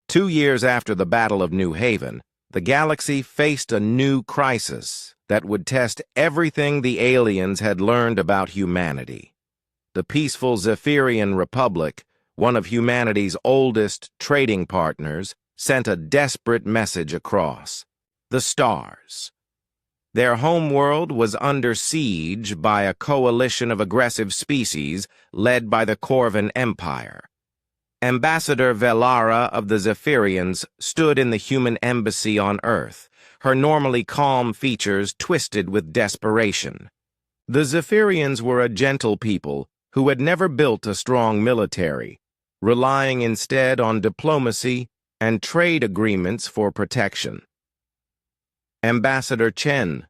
2 years after the Battle of New Haven, the galaxy faced a new crisis that would test everything the aliens had learned about humanity. The peaceful Zephyrian Republic, one of humanity's oldest trading partners, sent a desperate message across: the stars. Their homeworld was under siege by a coalition of aggressive species led by the Corvan Empire. Ambassador Velara of the Zephyrians stood in the human embassy on Earth, her normally calm features twisted with desperation. The Zephyrians were a gentle people who had never built a strong military, relying instead on diplomacy and trade agreements for protection. Ambassador Chen,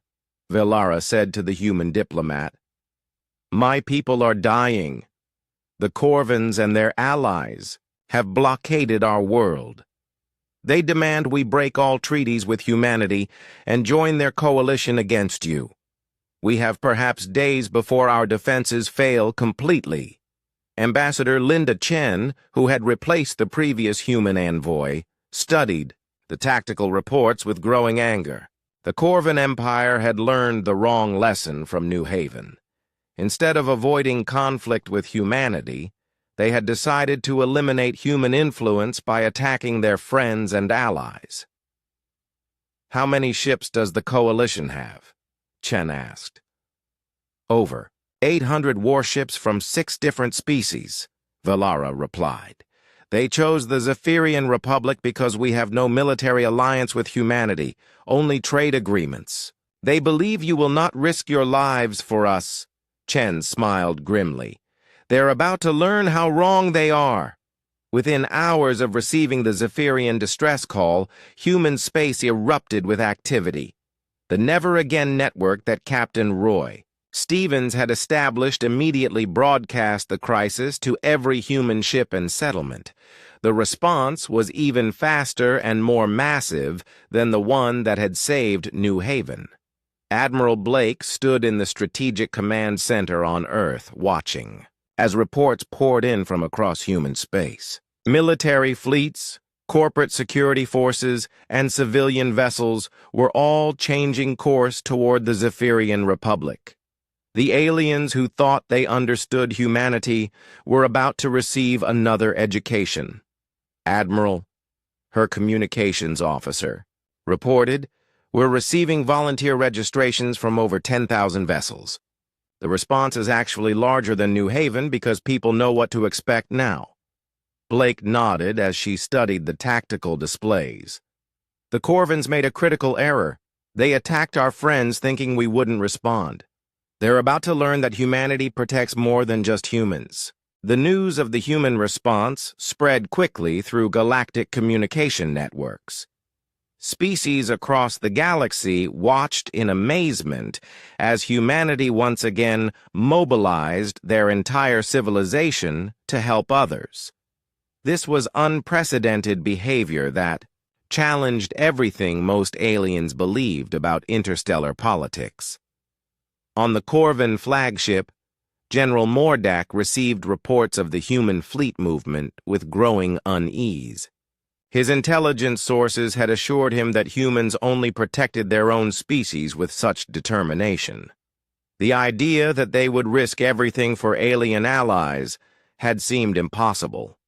Velara said to the human diplomat, "My people are dying. The Corvans and their allies have blockaded our world. They demand we break all treaties with humanity and join their coalition against you. We have perhaps days before our defenses fail completely." Ambassador Linda Chen, who had replaced the previous human envoy, studied the tactical reports with growing anger. The Corvan Empire had learned the wrong lesson from New Haven. Instead of avoiding conflict with humanity, they had decided to eliminate human influence by attacking their friends and allies. "How many ships does the coalition have?" Chen asked. "Over 800 warships from 6 different species," Velara replied. "They chose the Zephyrian Republic because we have no military alliance with humanity, only trade agreements. They believe you will not risk your lives for us." Chen smiled grimly. "They're about to learn how wrong they are." Within hours of receiving the Zephyrian distress call, human space erupted with activity. The Never Again network that Captain Roy Stevens had established immediately broadcast the crisis to every human ship and settlement. The response was even faster and more massive than the one that had saved New Haven. Admiral Blake stood in the Strategic Command Center on Earth, watching, as reports poured in from across human space. Military fleets, corporate security forces, and civilian vessels were all changing course toward the Zephyrian Republic. The aliens who thought they understood humanity were about to receive another education. Admiral, her communications officer, reported, "We're receiving volunteer registrations from over 10,000 vessels. The response is actually larger than New Haven because people know what to expect now." Blake nodded as she studied the tactical displays. "The Corvans made a critical error. They attacked our friends thinking we wouldn't respond. They're about to learn that humanity protects more than just humans." The news of the human response spread quickly through galactic communication networks. Species across the galaxy watched in amazement as humanity once again mobilized their entire civilization to help others. This was unprecedented behavior that challenged everything most aliens believed about interstellar politics. On the Corvan flagship, General Mordak received reports of the human fleet movement with growing unease. His intelligence sources had assured him that humans only protected their own species with such determination. The idea that they would risk everything for alien allies had seemed impossible.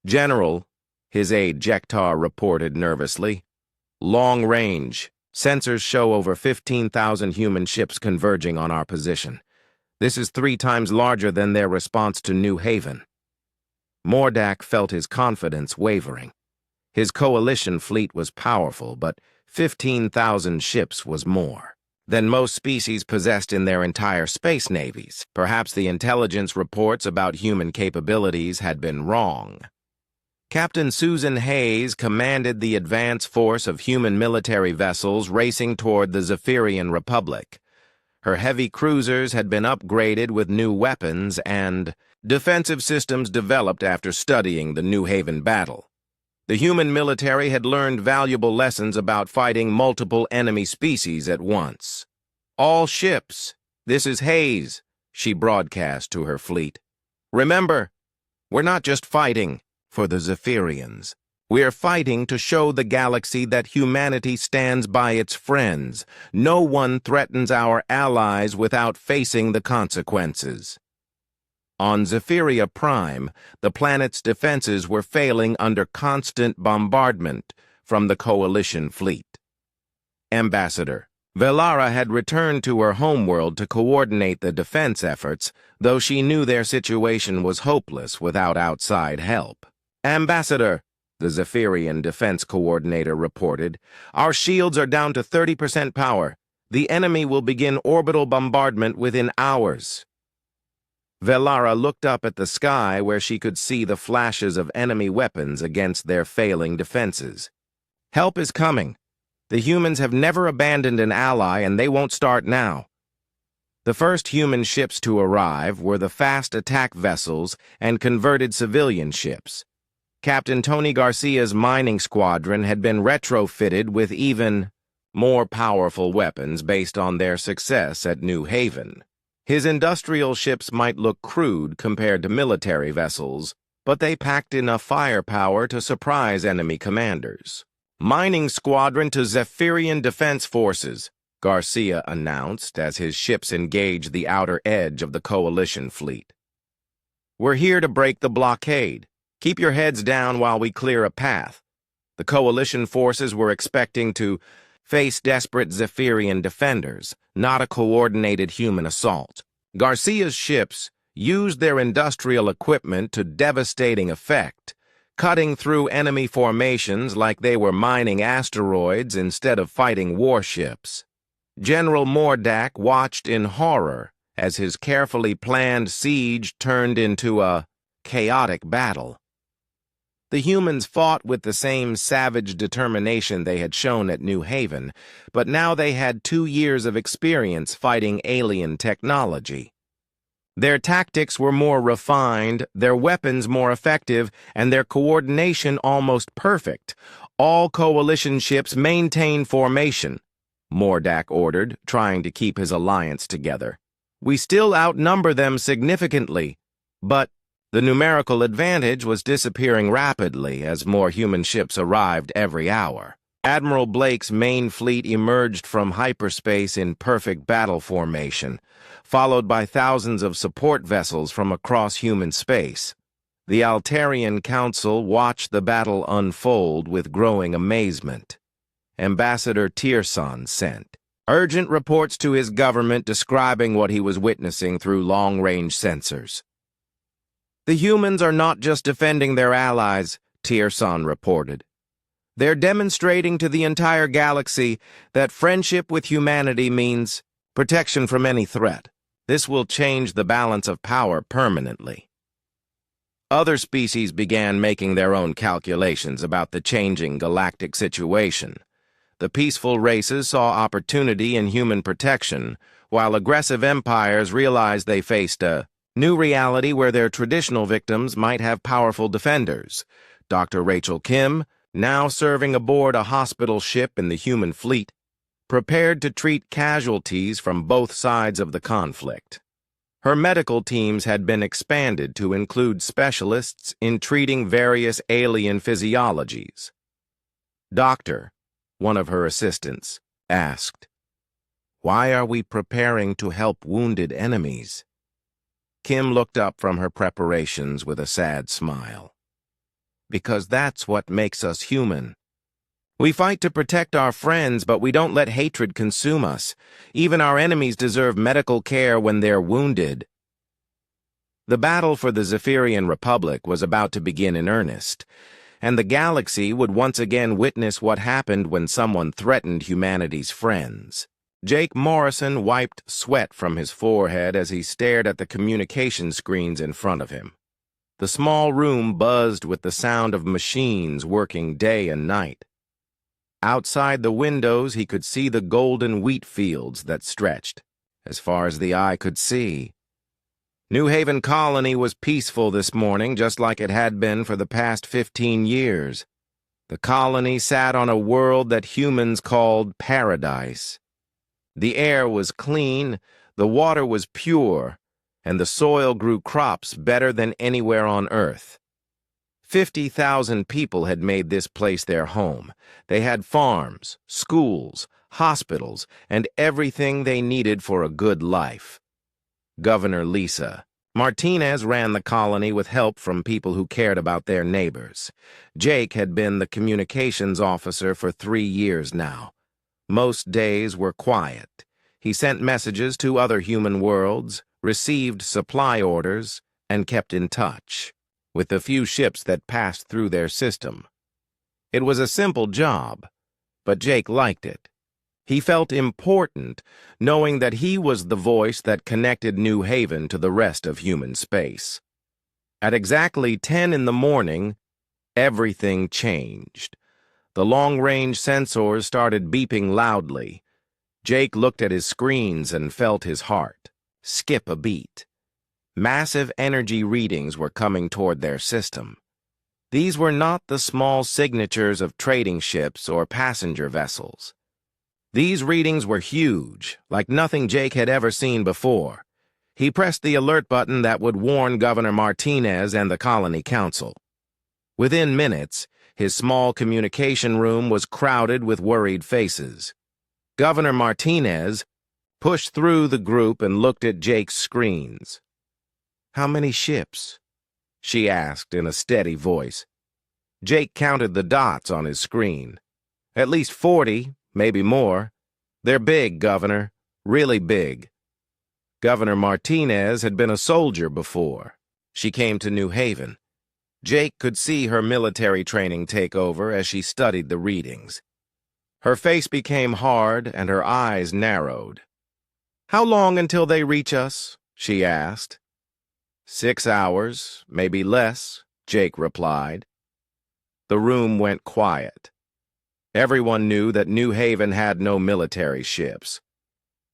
"General," his aide Jektar reported nervously, "long range. Sensors show over 15,000 human ships converging on our position. This is 3 times larger than their response to New Haven." Mordak felt his confidence wavering. His coalition fleet was powerful, but 15,000 ships was more than most species possessed in their entire space navies. Perhaps the intelligence reports about human capabilities had been wrong. Captain Susan Hayes commanded the advance force of human military vessels racing toward the Zephyrian Republic. Her heavy cruisers had been upgraded with new weapons and defensive systems developed after studying the New Haven battle. The human military had learned valuable lessons about fighting multiple enemy species at once. "All ships, this is Hayes," she broadcast to her fleet. "Remember, we're not just fighting for the Zephyrians. We're fighting to show the galaxy that humanity stands by its friends. No one threatens our allies without facing the consequences. On Zephyria Prime, the planet's defenses were failing under constant bombardment from the Coalition fleet. Ambassador Velara had returned to her homeworld to coordinate the defense efforts, though she knew their situation was hopeless without outside help. Ambassador, the Zephyrian defense coordinator reported, our shields are down to 30% power. The enemy will begin orbital bombardment within hours. Velara looked up at the sky where she could see the flashes of enemy weapons against their failing defenses. Help is coming. The humans have never abandoned an ally, and they won't start now. The first human ships to arrive were the fast attack vessels and converted civilian ships. Captain Tony Garcia's mining squadron had been retrofitted with even more powerful weapons based on their success at New Haven. His industrial ships might look crude compared to military vessels, but they packed enough firepower to surprise enemy commanders. Mining squadron to Zephyrian Defense Forces, Garcia announced as his ships engaged the outer edge of the Coalition fleet. We're here to break the blockade. Keep your heads down while we clear a path. The Coalition forces were expecting to face desperate Zephyrian defenders, not a coordinated human assault. Garcia's ships used their industrial equipment to devastating effect, cutting through enemy formations like they were mining asteroids instead of fighting warships. General Mordak watched in horror as his carefully planned siege turned into a chaotic battle. The humans fought with the same savage determination they had shown at New Haven, but now they had 2 years of experience fighting alien technology. Their tactics were more refined, their weapons more effective, and their coordination almost perfect. All Coalition ships maintain formation, Mordak ordered, trying to keep his alliance together. We still outnumber them significantly, but the numerical advantage was disappearing rapidly as more human ships arrived every hour. Admiral Blake's main fleet emerged from hyperspace in perfect battle formation, followed by thousands of support vessels from across human space. The Altarian Council watched the battle unfold with growing amazement. Ambassador Tirsan sent urgent reports to his government describing what he was witnessing through long-range sensors. The humans are not just defending their allies, Tirsan reported. They're demonstrating to the entire galaxy that friendship with humanity means protection from any threat. This will change the balance of power permanently. Other species began making their own calculations about the changing galactic situation. The peaceful races saw opportunity in human protection, while aggressive empires realized they faced a new reality where their traditional victims might have powerful defenders. Dr. Rachel Kim, now serving aboard a hospital ship in the human fleet, prepared to treat casualties from both sides of the conflict. Her medical teams had been expanded to include specialists in treating various alien physiologies. Doctor, one of her assistants, asked, "Why are we preparing to help wounded enemies?" Kim looked up from her preparations with a sad smile. "Because that's what makes us human. We fight to protect our friends, but we don't let hatred consume us. Even our enemies deserve medical care when they're wounded." The battle for the Zephyrian Republic was about to begin in earnest, and the galaxy would once again witness what happened when someone threatened humanity's friends. Jake Morrison wiped sweat from his forehead as he stared at the communication screens in front of him. The small room buzzed with the sound of machines working day and night. Outside the windows, he could see the golden wheat fields that stretched, as far as the eye could see. New Haven Colony was peaceful this morning, just like it had been for the past 15 years. The colony sat on a world that humans called paradise. The air was clean, the water was pure, and the soil grew crops better than anywhere on Earth. 50,000 people had made this place their home. They had farms, schools, hospitals, and everything they needed for a good life. Governor Lisa Martinez ran the colony with help from people who cared about their neighbors. Jake had been the communications officer for 3 years now. Most days were quiet. He sent messages to other human worlds, received supply orders, and kept in touch with the few ships that passed through their system. It was a simple job, but Jake liked it. He felt important, knowing that he was the voice that connected New Haven to the rest of human space. At exactly 10 in the morning, everything changed. The long-range sensors started beeping loudly. Jake looked at his screens and felt his heart skip a beat. Massive energy readings were coming toward their system. These were not the small signatures of trading ships or passenger vessels. These readings were huge, like nothing Jake had ever seen before. He pressed the alert button that would warn Governor Martinez and the Colony Council. Within minutes, his small communication room was crowded with worried faces. Governor Martinez pushed through the group and looked at Jake's screens. "How many ships?" she asked in a steady voice. Jake counted the dots on his screen. "At least 40. Maybe more. They're big, Governor. Really big." Governor Martinez had been a soldier before. She came to New Haven. Jake could see her military training take over as she studied the readings. Her face became hard and her eyes narrowed. "How long until they reach us?" she asked. 6 hours, maybe less, Jake replied. The room went quiet. Everyone knew that New Haven had no military ships.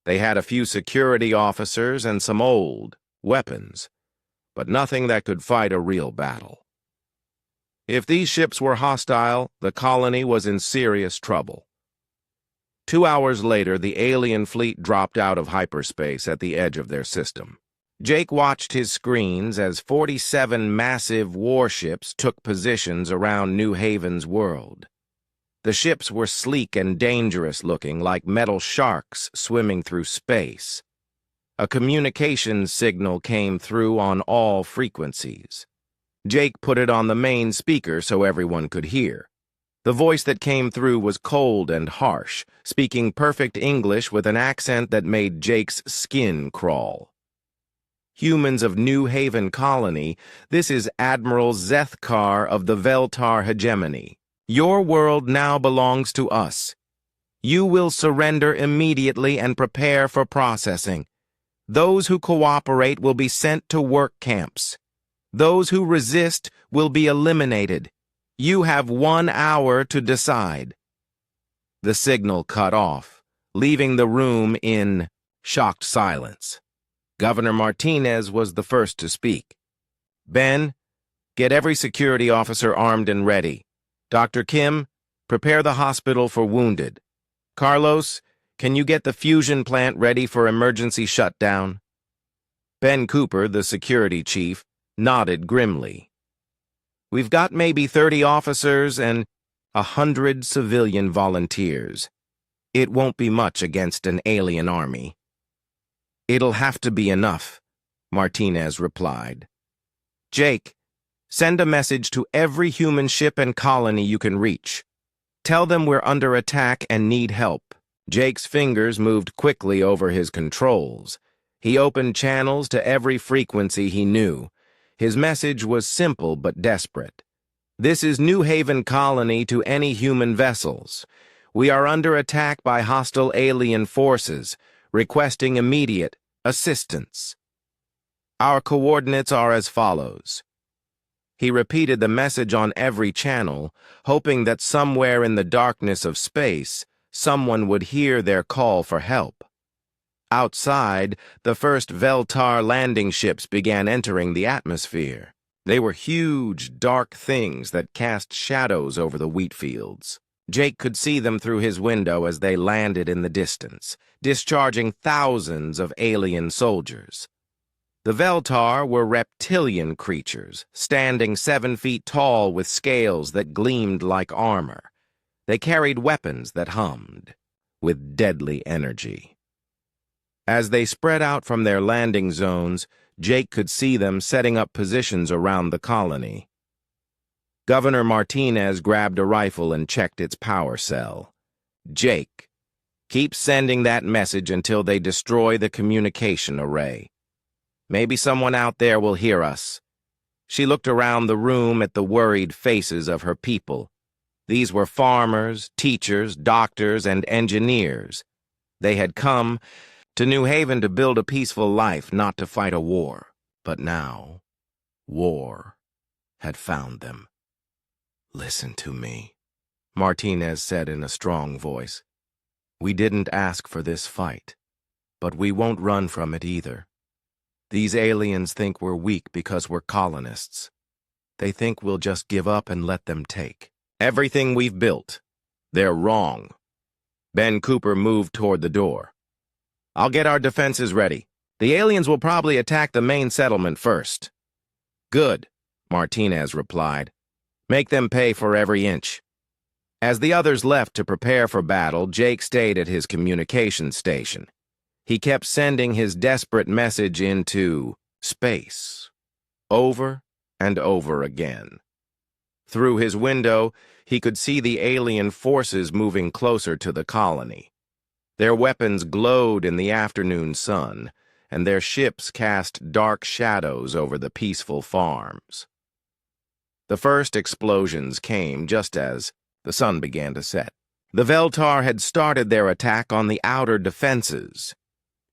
They had a few security officers and some old weapons, but nothing that could fight a real battle. If these ships were hostile, the colony was in serious trouble. 2 hours later, the alien fleet dropped out of hyperspace at the edge of their system. Jake watched his screens as 47 massive warships took positions around New Haven's world. The ships were sleek and dangerous-looking, like metal sharks swimming through space. A communications signal came through on all frequencies. Jake put it on the main speaker so everyone could hear. The voice that came through was cold and harsh, speaking perfect English with an accent that made Jake's skin crawl. "Humans of New Haven Colony, this is Admiral Zethkar of the Veltar Hegemony. Your world now belongs to us. You will surrender immediately and prepare for processing. Those who cooperate will be sent to work camps. Those who resist will be eliminated. You have 1 hour to decide." The signal cut off, leaving the room in shocked silence. Governor Martinez was the first to speak. "Ben, get every security officer armed and ready. Dr. Kim, prepare the hospital for wounded. Carlos, can you get the fusion plant ready for emergency shutdown?" Ben Cooper, the security chief, nodded grimly. "We've got maybe 30 officers and 100 civilian volunteers. It won't be much against an alien army." "It'll have to be enough," Martinez replied. "Jake, send a message to every human ship and colony you can reach. Tell them we're under attack and need help." Jake's fingers moved quickly over his controls. He opened channels to every frequency he knew. His message was simple but desperate. "This is New Haven Colony to any human vessels. We are under attack by hostile alien forces, requesting immediate assistance. Our coordinates are as follows." He repeated the message on every channel, hoping that somewhere in the darkness of space, someone would hear their call for help. Outside, the first Veltar landing ships began entering the atmosphere. They were huge, dark things that cast shadows over the wheat fields. Jake could see them through his window as they landed in the distance, discharging thousands of alien soldiers. The Veltar were reptilian creatures, standing 7 feet tall with scales that gleamed like armor. They carried weapons that hummed with deadly energy. As they spread out from their landing zones, Jake could see them setting up positions around the colony. Governor Martinez grabbed a rifle and checked its power cell. Jake, keep sending that message until they destroy the communication array. Maybe someone out there will hear us. She looked around the room at the worried faces of her people. These were farmers, teachers, doctors, and engineers. They had come to New Haven to build a peaceful life, not to fight a war. But now, war had found them. "Listen to me," Martinez said in a strong voice. "We didn't ask for this fight, but we won't run from it either. These aliens think we're weak because we're colonists. They think we'll just give up and let them take everything we've built. They're wrong." Ben Cooper moved toward the door. "I'll get our defenses ready. The aliens will probably attack the main settlement first." "Good," Martinez replied. "Make them pay for every inch." As the others left to prepare for battle, Jake stayed at his communication station. He kept sending his desperate message into space, over and over again. Through his window, he could see the alien forces moving closer to the colony. Their weapons glowed in the afternoon sun, and their ships cast dark shadows over the peaceful farms. The first explosions came just as the sun began to set. The Veltar had started their attack on the outer defenses.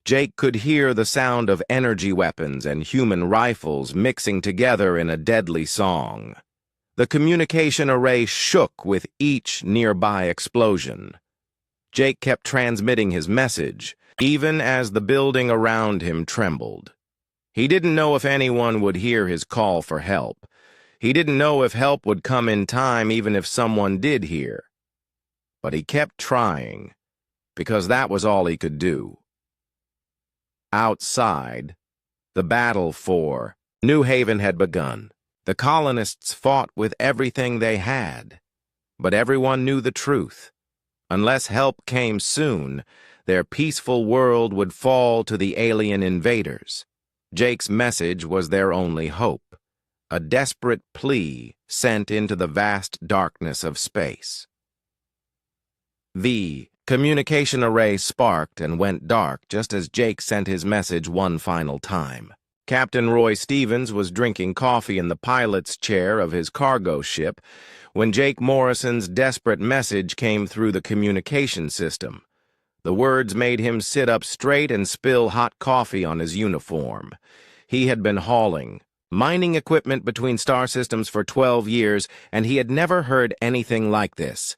Jake could hear the sound of energy weapons and human rifles mixing together in a deadly song. The communication array shook with each nearby explosion. Jake kept transmitting his message, even as the building around him trembled. He didn't know if anyone would hear his call for help. He didn't know if help would come in time even if someone did hear. But he kept trying, because that was all he could do. Outside, the battle for New Haven had begun. The colonists fought with everything they had, but everyone knew the truth. Unless help came soon, their peaceful world would fall to the alien invaders. Jake's message was their only hope, a desperate plea sent into the vast darkness of space. The communication array sparked and went dark just as Jake sent his message one final time. Captain Roy Stevens was drinking coffee in the pilot's chair of his cargo ship when Jake Morrison's desperate message came through the communication system. The words made him sit up straight and spill hot coffee on his uniform. He had been hauling mining equipment between star systems for 12 years, and he had never heard anything like this.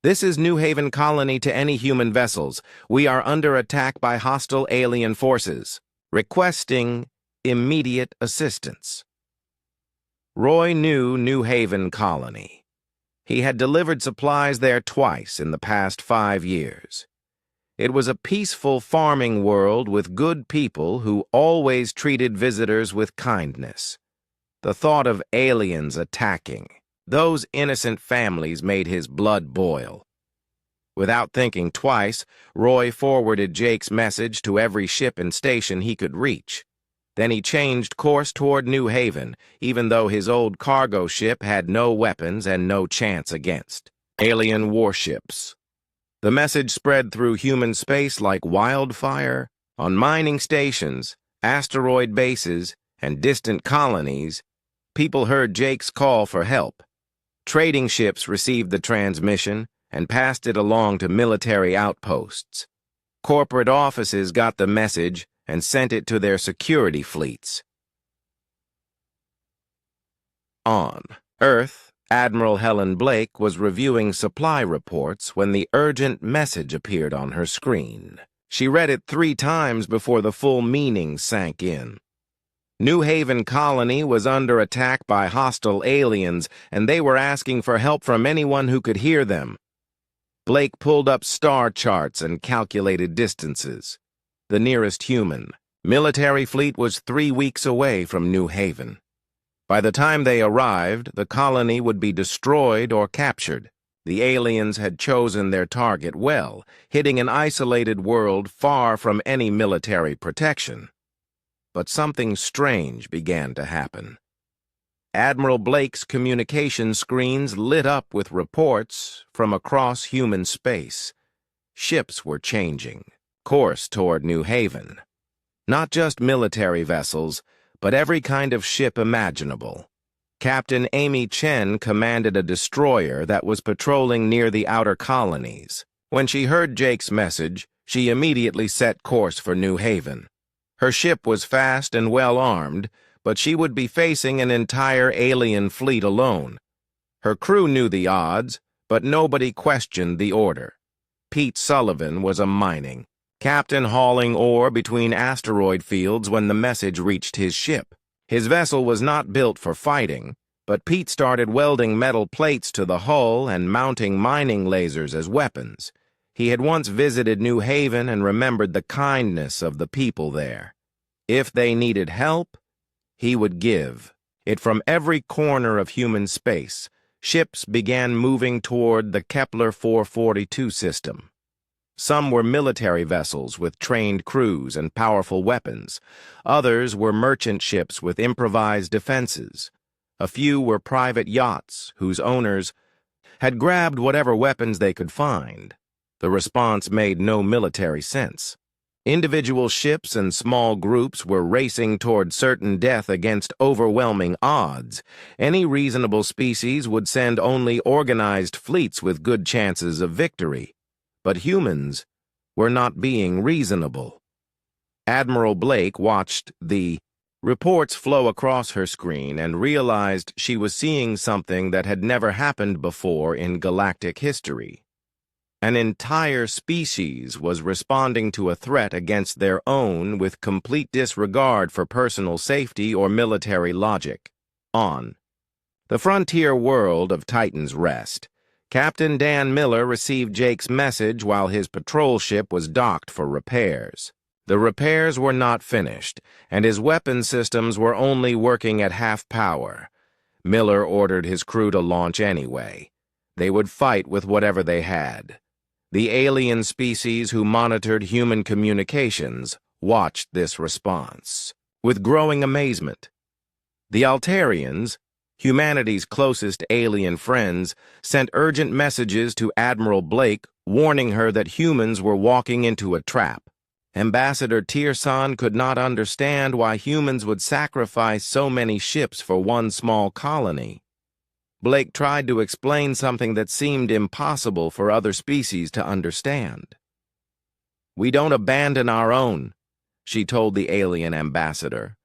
"This is New Haven Colony to any human vessels. We are under attack by hostile alien forces. Requesting immediate assistance." Roy knew New Haven Colony. He had delivered supplies there twice in the past 5 years. It was a peaceful farming world with good people who always treated visitors with kindness. The thought of aliens attacking those innocent families made his blood boil. Without thinking twice, Roy forwarded Jake's message to every ship and station he could reach. Then he changed course toward New Haven, even though his old cargo ship had no weapons and no chance against alien warships. The message spread through human space like wildfire. On mining stations, asteroid bases, and distant colonies, people heard Jake's call for help. Trading ships received the transmission and passed it along to military outposts. Corporate offices got the message and sent it to their security fleets. On Earth, Admiral Helen Blake was reviewing supply reports when the urgent message appeared on her screen. She read it 3 times before the full meaning sank in. New Haven Colony was under attack by hostile aliens, and they were asking for help from anyone who could hear them. Blake pulled up star charts and calculated distances. The nearest human, Military fleet was 3 weeks away from New Haven. By the time they arrived, the colony would be destroyed or captured. The aliens had chosen their target well, hitting an isolated world far from any military protection. But something strange began to happen. Admiral Blake's communication screens lit up with reports from across human space. Ships were changing course toward New Haven. Not just military vessels, but every kind of ship imaginable. Captain Amy Chen commanded a destroyer that was patrolling near the outer colonies. When she heard Jake's message, she immediately set course for New Haven. Her ship was fast and well armed, but she would be facing an entire alien fleet alone. Her crew knew the odds, but nobody questioned the order. Pete Sullivan was a mining captain hauling ore between asteroid fields when the message reached his ship. His vessel was not built for fighting, but Pete started welding metal plates to the hull and mounting mining lasers as weapons. He had once visited New Haven and remembered the kindness of the people there. If they needed help, he would give it. From every corner of human space, ships began moving toward the Kepler 442 system. Some were military vessels with trained crews and powerful weapons. Others were merchant ships with improvised defenses. A few were private yachts whose owners had grabbed whatever weapons they could find. The response made no military sense. Individual ships and small groups were racing toward certain death against overwhelming odds. Any reasonable species would send only organized fleets with good chances of victory. But humans were not being reasonable. Admiral Blake watched the reports flow across her screen and realized she was seeing something that had never happened before in galactic history. An entire species was responding to a threat against their own with complete disregard for personal safety or military logic. On the frontier world of Titan's Rest, Captain Dan Miller received Jake's message while his patrol ship was docked for repairs. The repairs were not finished, and his weapon systems were only working at half power. Miller ordered his crew to launch anyway. They would fight with whatever they had. The alien species who monitored human communications watched this response with growing amazement. The Altarians, humanity's closest alien friends, sent urgent messages to Admiral Blake warning her that humans were walking into a trap. Ambassador Tirsan could not understand why humans would sacrifice so many ships for one small colony. Blake tried to explain something that seemed impossible for other species to understand. "We don't abandon our own," she told the alien ambassador.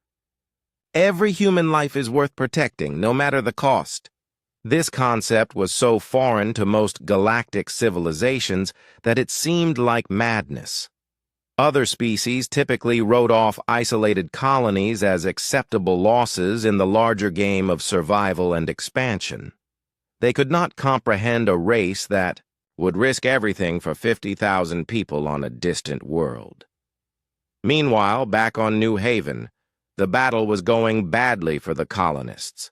"Every human life is worth protecting, no matter the cost." This concept was so foreign to most galactic civilizations that it seemed like madness. Other species typically wrote off isolated colonies as acceptable losses in the larger game of survival and expansion. They could not comprehend a race that would risk everything for 50,000 people on a distant world. Meanwhile, back on New Haven, the battle was going badly for the colonists.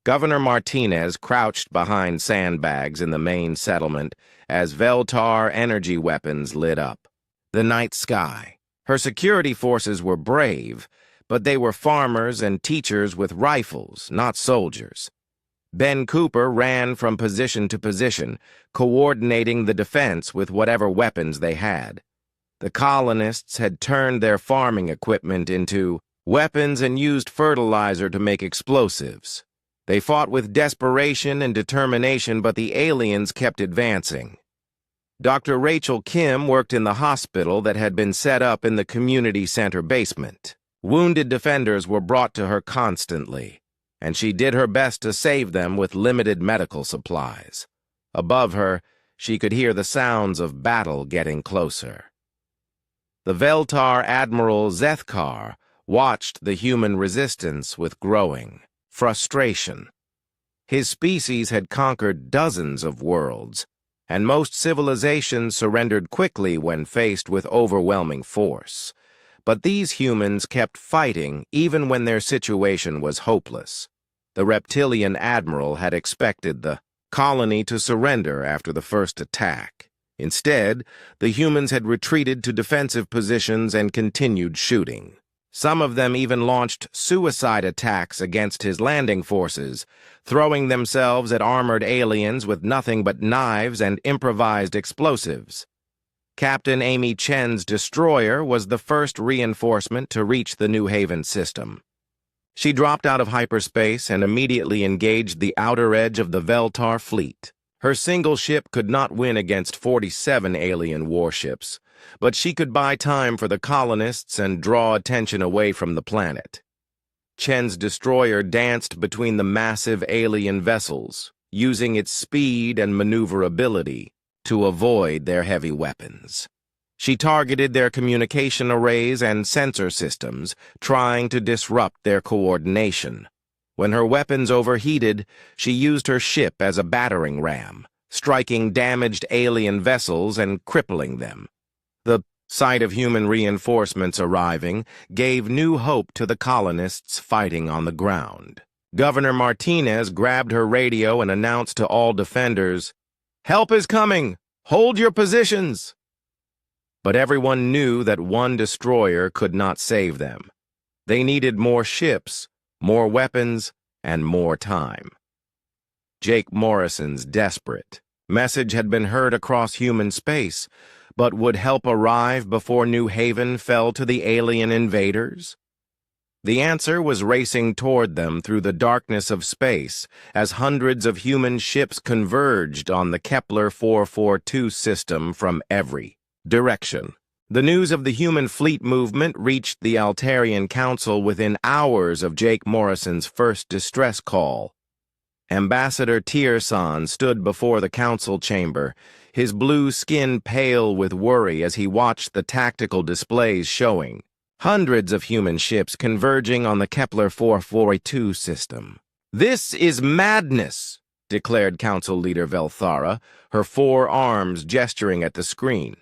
Governor Martinez crouched behind sandbags in the main settlement as Veltar energy weapons lit up the night sky. Her security forces were brave, but they were farmers and teachers with rifles, not soldiers. Ben Cooper ran from position to position, coordinating the defense with whatever weapons they had. The colonists had turned their farming equipment into weapons and used fertilizer to make explosives. They fought with desperation and determination, but the aliens kept advancing. Dr. Rachel Kim worked in the hospital that had been set up in the community center basement. Wounded defenders were brought to her constantly, and she did her best to save them with limited medical supplies. Above her, she could hear the sounds of battle getting closer. The Veltar Admiral Zethkar watched the human resistance with growing frustration. His species had conquered dozens of worlds, and most civilizations surrendered quickly when faced with overwhelming force. But these humans kept fighting even when their situation was hopeless. The reptilian admiral had expected the colony to surrender after the first attack. Instead, the humans had retreated to defensive positions and continued shooting. Some of them even launched suicide attacks against his landing forces, throwing themselves at armored aliens with nothing but knives and improvised explosives. Captain Amy Chen's destroyer was the first reinforcement to reach the New Haven system. She dropped out of hyperspace and immediately engaged the outer edge of the Veltar fleet. Her single ship could not win against 47 alien warships, but she could buy time for the colonists and draw attention away from the planet. Chen's destroyer danced between the massive alien vessels, using its speed and maneuverability to avoid their heavy weapons. She targeted their communication arrays and sensor systems, trying to disrupt their coordination. When her weapons overheated, she used her ship as a battering ram, striking damaged alien vessels and crippling them. The sight of human reinforcements arriving gave new hope to the colonists fighting on the ground. Governor Martinez grabbed her radio and announced to all defenders, "Help is coming! Hold your positions!" But everyone knew that one destroyer could not save them. They needed more ships, more weapons, and more time. Jake Morrison's desperate message had been heard across human space, but would help arrive before New Haven fell to the alien invaders? The answer was racing toward them through the darkness of space as hundreds of human ships converged on the Kepler 442 system from every direction. The news of the human fleet movement reached the Altarian Council within hours of Jake Morrison's first distress call. Ambassador Tierson stood before the council chamber, his blue skin pale with worry as he watched the tactical displays showing hundreds of human ships converging on the Kepler 442 system. "This is madness," declared Council Leader Velthara, her four arms gesturing at the screen.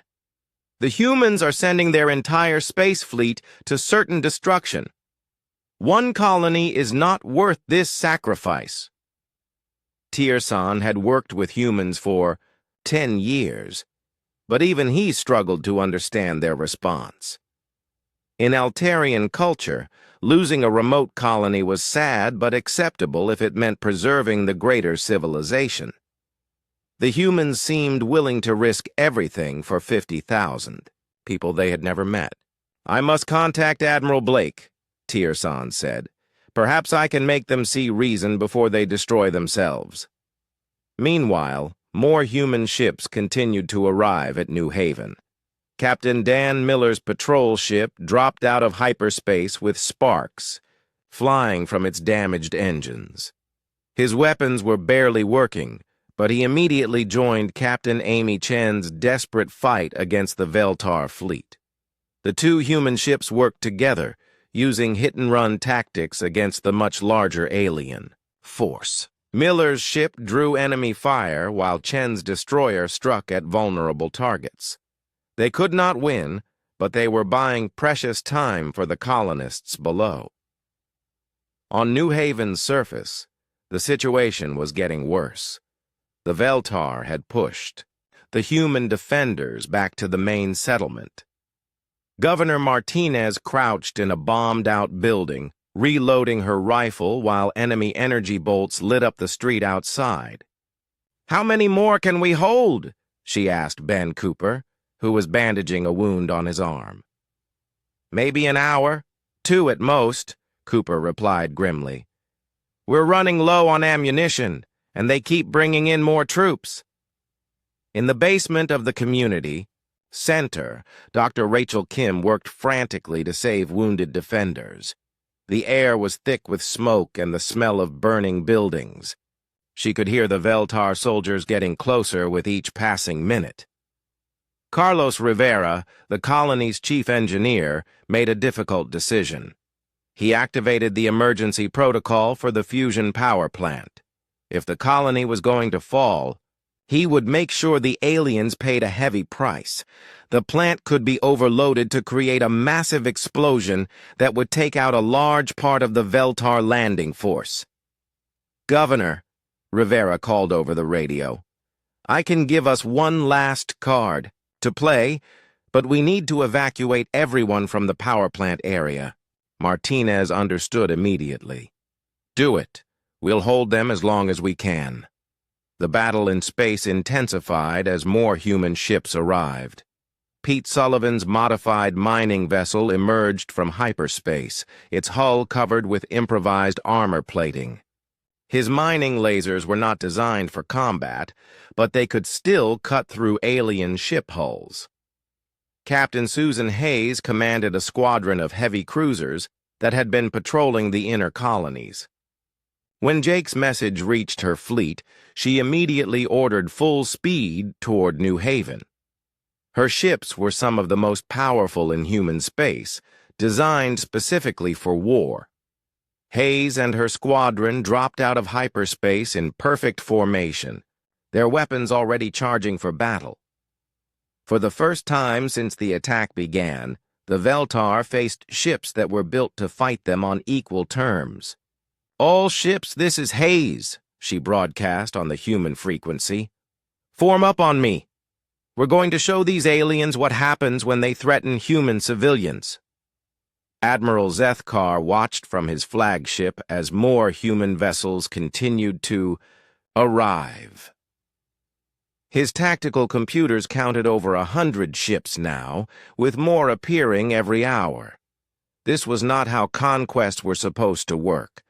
"The humans are sending their entire space fleet to certain destruction. One colony is not worth this sacrifice." Tierson had worked with humans for 10 years, but even he struggled to understand their response. In Altarian culture, losing a remote colony was sad but acceptable if it meant preserving the greater civilization. The humans seemed willing to risk everything for 50,000, people they had never met. "I must contact Admiral Blake," Tierson said. "Perhaps I can make them see reason before they destroy themselves." Meanwhile, more human ships continued to arrive at New Haven. Captain Dan Miller's patrol ship dropped out of hyperspace with sparks flying from its damaged engines. His weapons were barely working, but he immediately joined Captain Amy Chen's desperate fight against the Veltar fleet. The two human ships worked together, using hit-and-run tactics against the much larger alien force. Miller's ship drew enemy fire while Chen's destroyer struck at vulnerable targets. They could not win, but they were buying precious time for the colonists below. On New Haven's surface, the situation was getting worse. The Veltar had pushed the human defenders back to the main settlement. Governor Martinez crouched in a bombed-out building, reloading her rifle while enemy energy bolts lit up the street outside. "How many more can we hold?" she asked Ben Cooper, who was bandaging a wound on his arm. "Maybe an hour, 2 at most," Cooper replied grimly. "We're running low on ammunition, and they keep bringing in more troops." In the basement of the community center, Dr. Rachel Kim worked frantically to save wounded defenders. The air was thick with smoke and the smell of burning buildings. She could hear the Veltar soldiers getting closer with each passing minute. Carlos Rivera, the colony's chief engineer, made a difficult decision. He activated the emergency protocol for the fusion power plant. If the colony was going to fall, He would make sure the aliens paid a heavy price. The plant could be overloaded to create a massive explosion that would take out a large part of the Veltar landing force. "Governor," Rivera called over the radio, "I can give us one last card to play, but we need to evacuate everyone from the power plant area." Martinez understood immediately. "Do it. We'll hold them as long as we can." The battle in space intensified as more human ships arrived. Pete Sullivan's modified mining vessel emerged from hyperspace, its hull covered with improvised armor plating. His mining lasers were not designed for combat, but they could still cut through alien ship hulls. Captain Susan Hayes commanded a squadron of heavy cruisers that had been patrolling the inner colonies. When Jake's message reached her fleet, she immediately ordered full speed toward New Haven. Her ships were some of the most powerful in human space, designed specifically for war. Hayes and her squadron dropped out of hyperspace in perfect formation, their weapons already charging for battle. For the first time since the attack began, the Veltar faced ships that were built to fight them on equal terms. "All ships, this is Hayes," she broadcast on the human frequency. "Form up on me. We're going to show these aliens what happens when they threaten human civilians." Admiral Zethkar watched from his flagship as more human vessels continued to arrive. His tactical computers counted over 100 ships now, with more appearing every hour. This was not how conquests were supposed to work.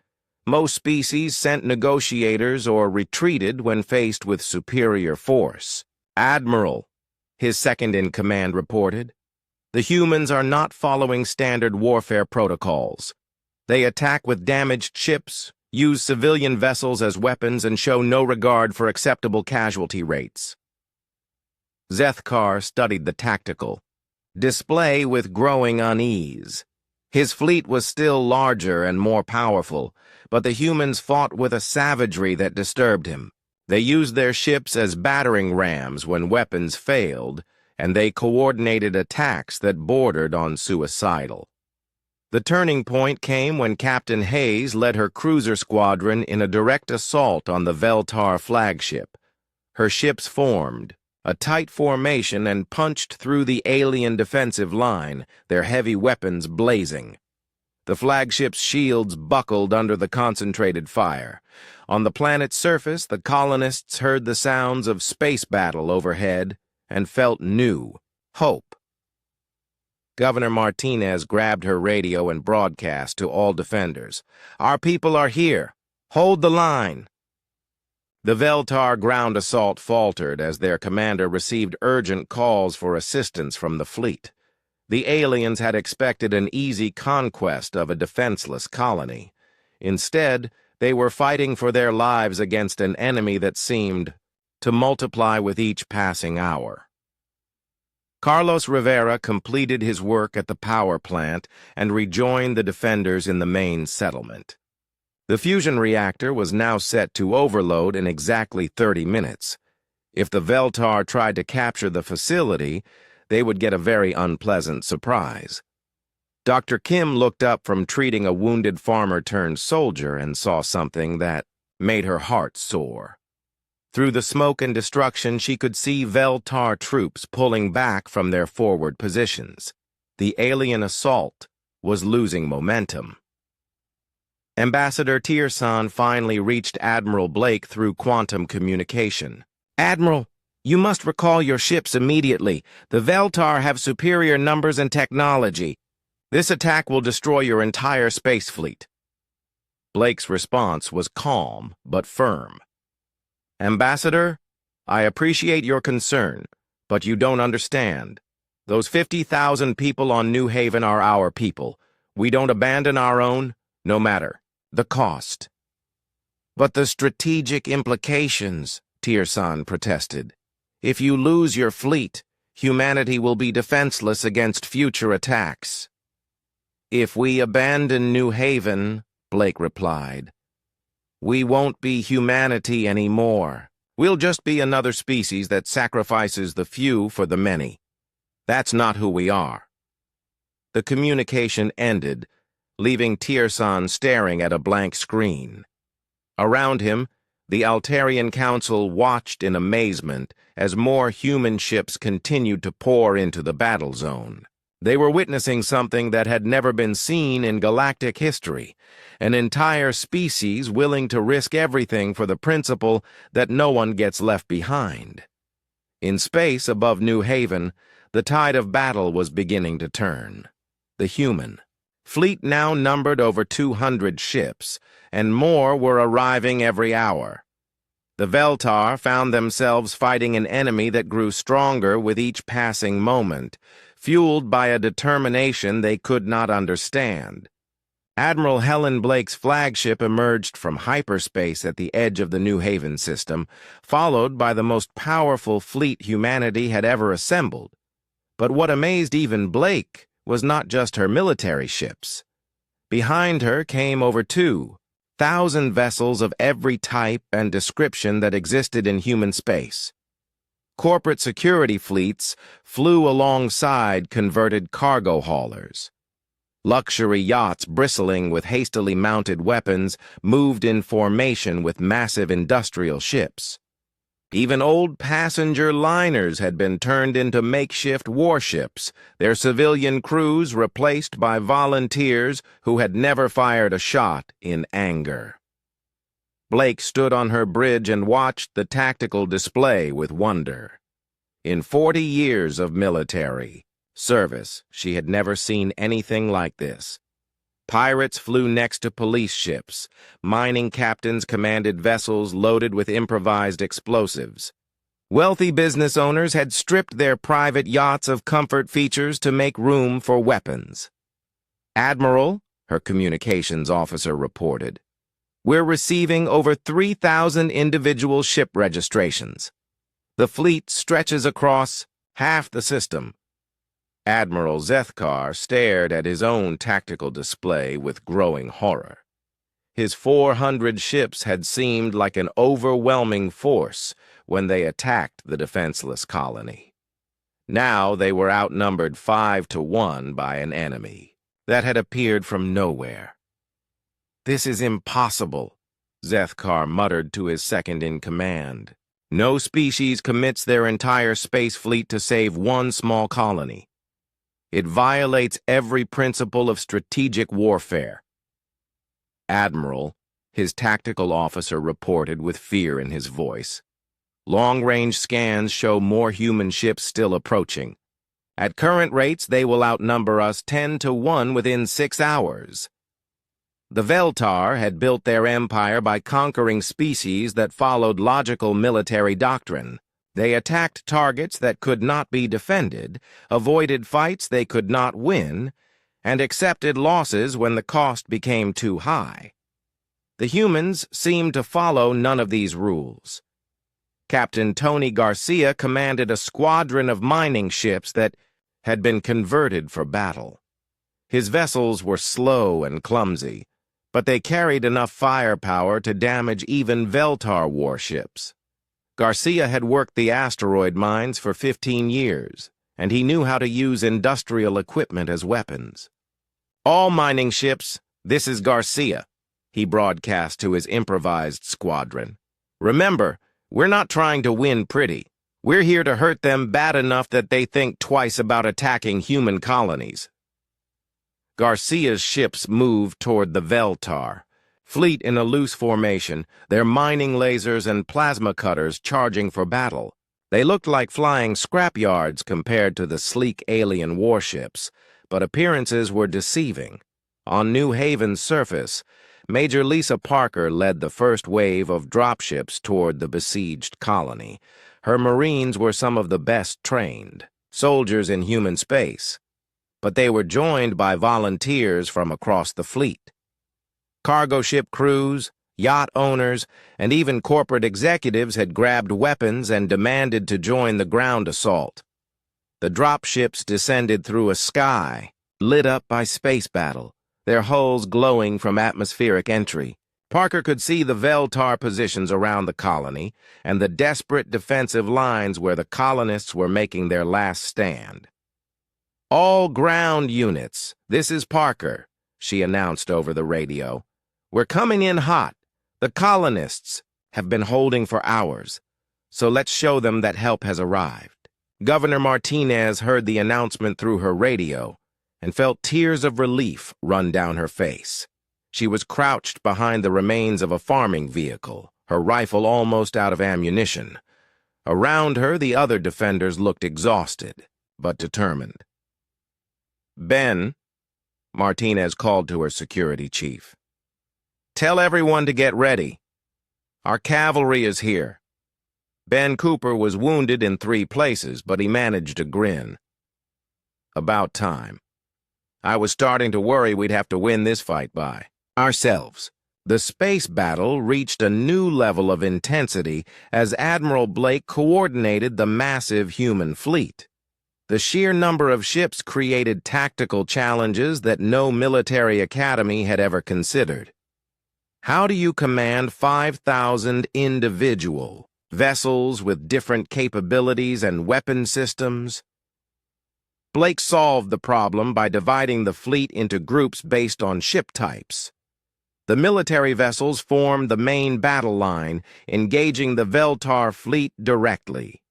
Most species sent negotiators or retreated when faced with superior force. "Admiral," his second-in-command reported, "the humans are not following standard warfare protocols. They attack with damaged ships, use civilian vessels as weapons, and show no regard for acceptable casualty rates." Zethkar studied the tactical display with growing unease. His fleet was still larger and more powerful, but the humans fought with a savagery that disturbed him. They used their ships as battering rams when weapons failed, and they coordinated attacks that bordered on suicidal. The turning point came when Captain Hayes led her cruiser squadron in a direct assault on the Veltar flagship. Her ships formed, a tight formation, and punched through the alien defensive line, their heavy weapons blazing. The flagship's shields buckled under the concentrated fire. On the planet's surface, the colonists heard the sounds of space battle overhead and felt new hope. Governor Martinez grabbed her radio and broadcast to all defenders. "Our people are here. Hold the line." The Veltar ground assault faltered as their commander received urgent calls for assistance from the fleet. The aliens had expected an easy conquest of a defenseless colony. Instead, they were fighting for their lives against an enemy that seemed to multiply with each passing hour. Carlos Rivera completed his work at the power plant and rejoined the defenders in the main settlement. The fusion reactor was now set to overload in exactly 30 minutes. If the Veltar tried to capture the facility, they would get a very unpleasant surprise. Dr. Kim looked up from treating a wounded farmer-turned-soldier and saw something that made her heart soar. Through the smoke and destruction, she could see Veltar troops pulling back from their forward positions. The alien assault was losing momentum. Ambassador Tiersan finally reached Admiral Blake through quantum communication. "Admiral, you must recall your ships immediately. The Veltar have superior numbers and technology. This attack will destroy your entire space fleet." Blake's response was calm but firm. "Ambassador, I appreciate your concern, but you don't understand. Those 50,000 people on New Haven are our people. We don't abandon our own, no matter the cost." "But the strategic implications," Tiersan protested. "If you lose your fleet, humanity will be defenseless against future attacks." "If we abandon New Haven," Blake replied, "we won't be humanity anymore. We'll just be another species that sacrifices the few for the many. That's not who we are." The communication ended, leaving Tirsan staring at a blank screen. Around him, the Altarian Council watched in amazement as more human ships continued to pour into the battle zone. They were witnessing something that had never been seen in galactic history, an entire species willing to risk everything for the principle that no one gets left behind. In space above New Haven, the tide of battle was beginning to turn. The human fleet now numbered over 200 ships, and more were arriving every hour. The Veltar found themselves fighting an enemy that grew stronger with each passing moment, fueled by a determination they could not understand. Admiral Helen Blake's flagship emerged from hyperspace at the edge of the New Haven system, followed by the most powerful fleet humanity had ever assembled. But what amazed even Blake was not just her military ships. Behind her came over 2,000 vessels of every type and description that existed in human space. Corporate security fleets flew alongside converted cargo haulers. Luxury yachts bristling with hastily mounted weapons moved in formation with massive industrial ships. Even old passenger liners had been turned into makeshift warships, their civilian crews replaced by volunteers who had never fired a shot in anger. Blake stood on her bridge and watched the tactical display with wonder. In 40 years of military service, she had never seen anything like this. Pirates flew next to police ships. Mining captains commanded vessels loaded with improvised explosives. Wealthy business owners had stripped their private yachts of comfort features to make room for weapons. "Admiral," her communications officer reported, "we're receiving over 3,000 individual ship registrations. The fleet stretches across half the system." Admiral Zethkar stared at his own tactical display with growing horror. His 400 ships had seemed like an overwhelming force when they attacked the defenseless colony. Now they were outnumbered 5-1 by an enemy that had appeared from nowhere. "This is impossible," Zethkar muttered to his second-in-command. "No species commits their entire space fleet to save one small colony. It violates every principle of strategic warfare." "Admiral," his tactical officer reported with fear in his voice, "long-range scans show more human ships still approaching. At current rates, they will outnumber us 10-1 within 6 hours." The Veltar had built their empire by conquering species that followed logical military doctrine. They attacked targets that could not be defended, avoided fights they could not win, and accepted losses when the cost became too high. The humans seemed to follow none of these rules. Captain Tony Garcia commanded a squadron of mining ships that had been converted for battle. His vessels were slow and clumsy, but they carried enough firepower to damage even Veltar warships. Garcia had worked the asteroid mines for 15 years, and he knew how to use industrial equipment as weapons. "All mining ships, this is Garcia," he broadcast to his improvised squadron. "Remember, we're not trying to win pretty. We're here to hurt them bad enough that they think twice about attacking human colonies." Garcia's ships moved toward the Veltar, fleet in a loose formation, their mining lasers and plasma cutters charging for battle. They looked like flying scrapyards compared to the sleek alien warships, but appearances were deceiving. On New Haven's surface, Major Lisa Parker led the first wave of dropships toward the besieged colony. Her Marines were some of the best trained, soldiers in human space, but they were joined by volunteers from across the fleet. Cargo ship crews, yacht owners, and even corporate executives had grabbed weapons and demanded to join the ground assault. The dropships descended through a sky lit up by space battle, their hulls glowing from atmospheric entry. Parker could see the Veltar positions around the colony and the desperate defensive lines where the colonists were making their last stand. "All ground units, this is Parker," she announced over the radio. "We're coming in hot. The colonists have been holding for hours, so let's show them that help has arrived." Governor Martinez heard the announcement through her radio and felt tears of relief run down her face. She was crouched behind the remains of a farming vehicle, her rifle almost out of ammunition. Around her, the other defenders looked exhausted, but determined. "Ben," Martinez called to her security chief, "tell everyone to get ready. Our cavalry is here." Ben Cooper was wounded in 3 places, but he managed to grin. "About time. I was starting to worry we'd have to win this fight by ourselves." The space battle reached a new level of intensity as Admiral Blake coordinated the massive human fleet. The sheer number of ships created tactical challenges that no military academy had ever considered. How do you command 5,000 individual vessels with different capabilities and weapon systems? Blake solved the problem by dividing the fleet into groups based on ship types. The military vessels formed the main battle line, engaging the Veltar fleet directly.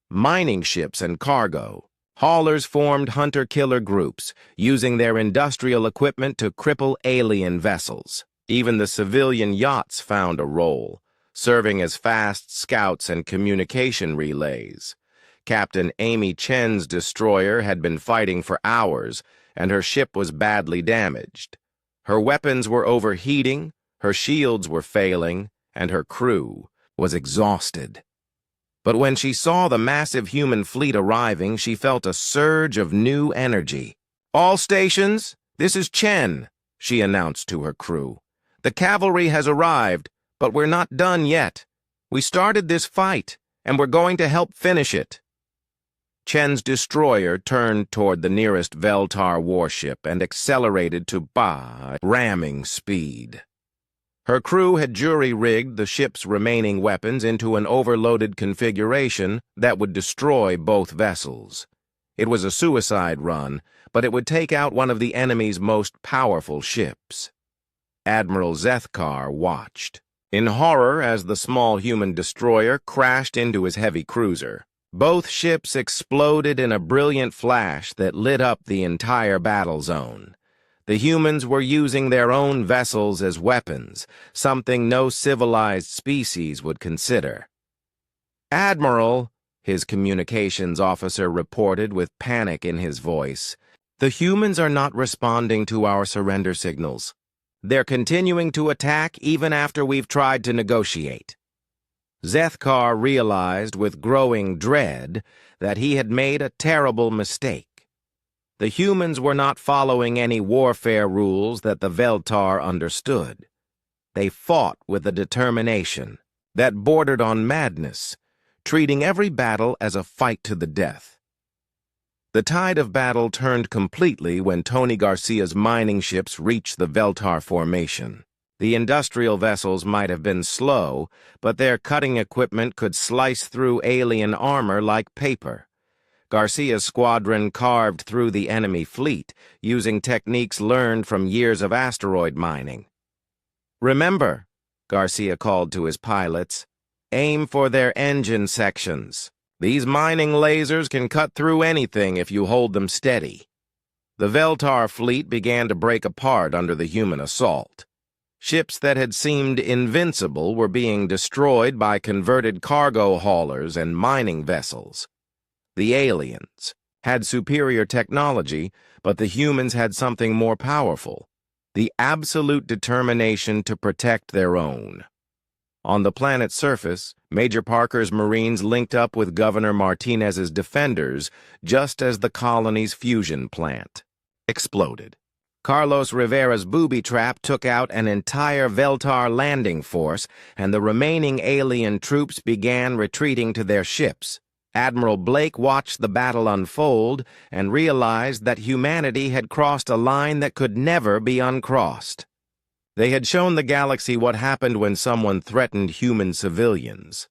Mining ships and cargo haulers formed hunter-killer groups, using their industrial equipment to cripple alien vessels. Even the civilian yachts found a role, serving as fast scouts and communication relays. Captain Amy Chen's destroyer had been fighting for hours, and her ship was badly damaged. Her weapons were overheating, her shields were failing, and her crew was exhausted. But when she saw the massive human fleet arriving, she felt a surge of new energy. "All stations, this is Chen," she announced to her crew. "The cavalry has arrived, but we're not done yet. We started this fight, and we're going to help finish it." Chen's destroyer turned toward the nearest Veltar warship and accelerated to ramming speed. Her crew had jury-rigged the ship's remaining weapons into an overloaded configuration that would destroy both vessels. It was a suicide run, but it would take out one of the enemy's most powerful ships. Admiral Zethkar watched in horror as the small human destroyer crashed into his heavy cruiser. Both ships exploded in a brilliant flash that lit up the entire battle zone. The humans were using their own vessels as weapons, something no civilized species would consider. "Admiral," his communications officer reported with panic in his voice, "the humans are not responding to our surrender signals. They're continuing to attack even after we've tried to negotiate." Zethkar realized with growing dread that he had made a terrible mistake. The humans were not following any warfare rules that the Veltar understood. They fought with a determination that bordered on madness, treating every battle as a fight to the death. The tide of battle turned completely when Tony Garcia's mining ships reached the Veltar formation. The industrial vessels might have been slow, but their cutting equipment could slice through alien armor like paper. Garcia's squadron carved through the enemy fleet, using techniques learned from years of asteroid mining. "Remember," Garcia called to his pilots, "aim for their engine sections. These mining lasers can cut through anything if you hold them steady." The Veltar fleet began to break apart under the human assault. Ships that had seemed invincible were being destroyed by converted cargo haulers and mining vessels. The aliens had superior technology, but the humans had something more powerful: the absolute determination to protect their own. On the planet's surface, Major Parker's Marines linked up with Governor Martinez's defenders just as the colony's fusion plant exploded. Carlos Rivera's booby trap took out an entire Veltar landing force, and the remaining alien troops began retreating to their ships. Admiral Blake watched the battle unfold and realized that humanity had crossed a line that could never be uncrossed. They had shown the galaxy what happened when someone threatened human civilians.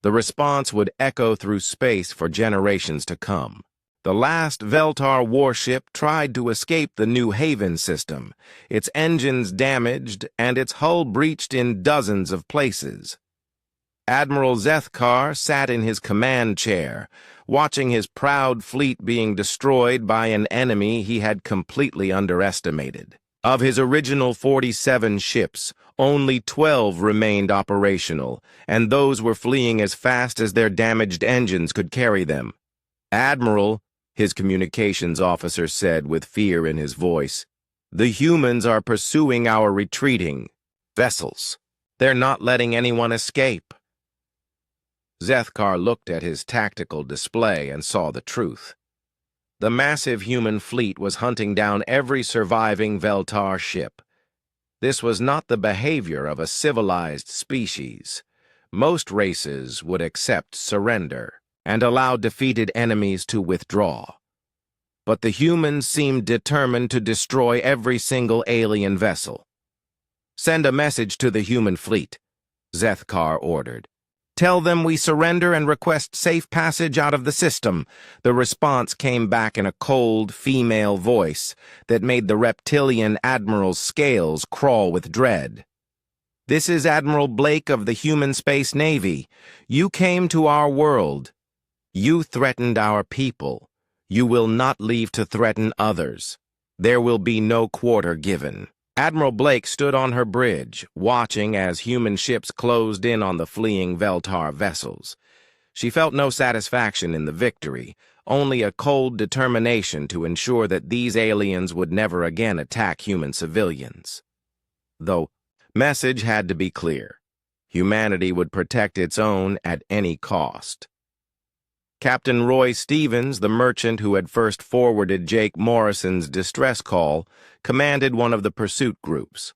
The response would echo through space for generations to come. The last Veltar warship tried to escape the New Haven system, its engines damaged and its hull breached in dozens of places. Admiral Zethkar sat in his command chair, watching his proud fleet being destroyed by an enemy he had completely underestimated. Of his original 47 ships, only 12 remained operational, and those were fleeing as fast as their damaged engines could carry them. "Admiral," his communications officer said with fear in his voice, "the humans are pursuing our retreating vessels. They're not letting anyone escape." Zethkar looked at his tactical display and saw the truth. The massive human fleet was hunting down every surviving Veltar ship. This was not the behavior of a civilized species. Most races would accept surrender and allow defeated enemies to withdraw. But the humans seemed determined to destroy every single alien vessel. "Send a message to the human fleet," Zethkar ordered. "Tell them we surrender and request safe passage out of the system." The response came back in a cold, female voice that made the reptilian admiral's scales crawl with dread. "This is Admiral Blake of the Human Space Navy. You came to our world. You threatened our people. You will not leave to threaten others. There will be no quarter given." Admiral Blake stood on her bridge, watching as human ships closed in on the fleeing Veltar vessels. She felt no satisfaction in the victory, only a cold determination to ensure that these aliens would never again attack human civilians. Though, message had to be clear. Humanity would protect its own at any cost. Captain Roy Stevens, the merchant who had first forwarded Jake Morrison's distress call, commanded one of the pursuit groups.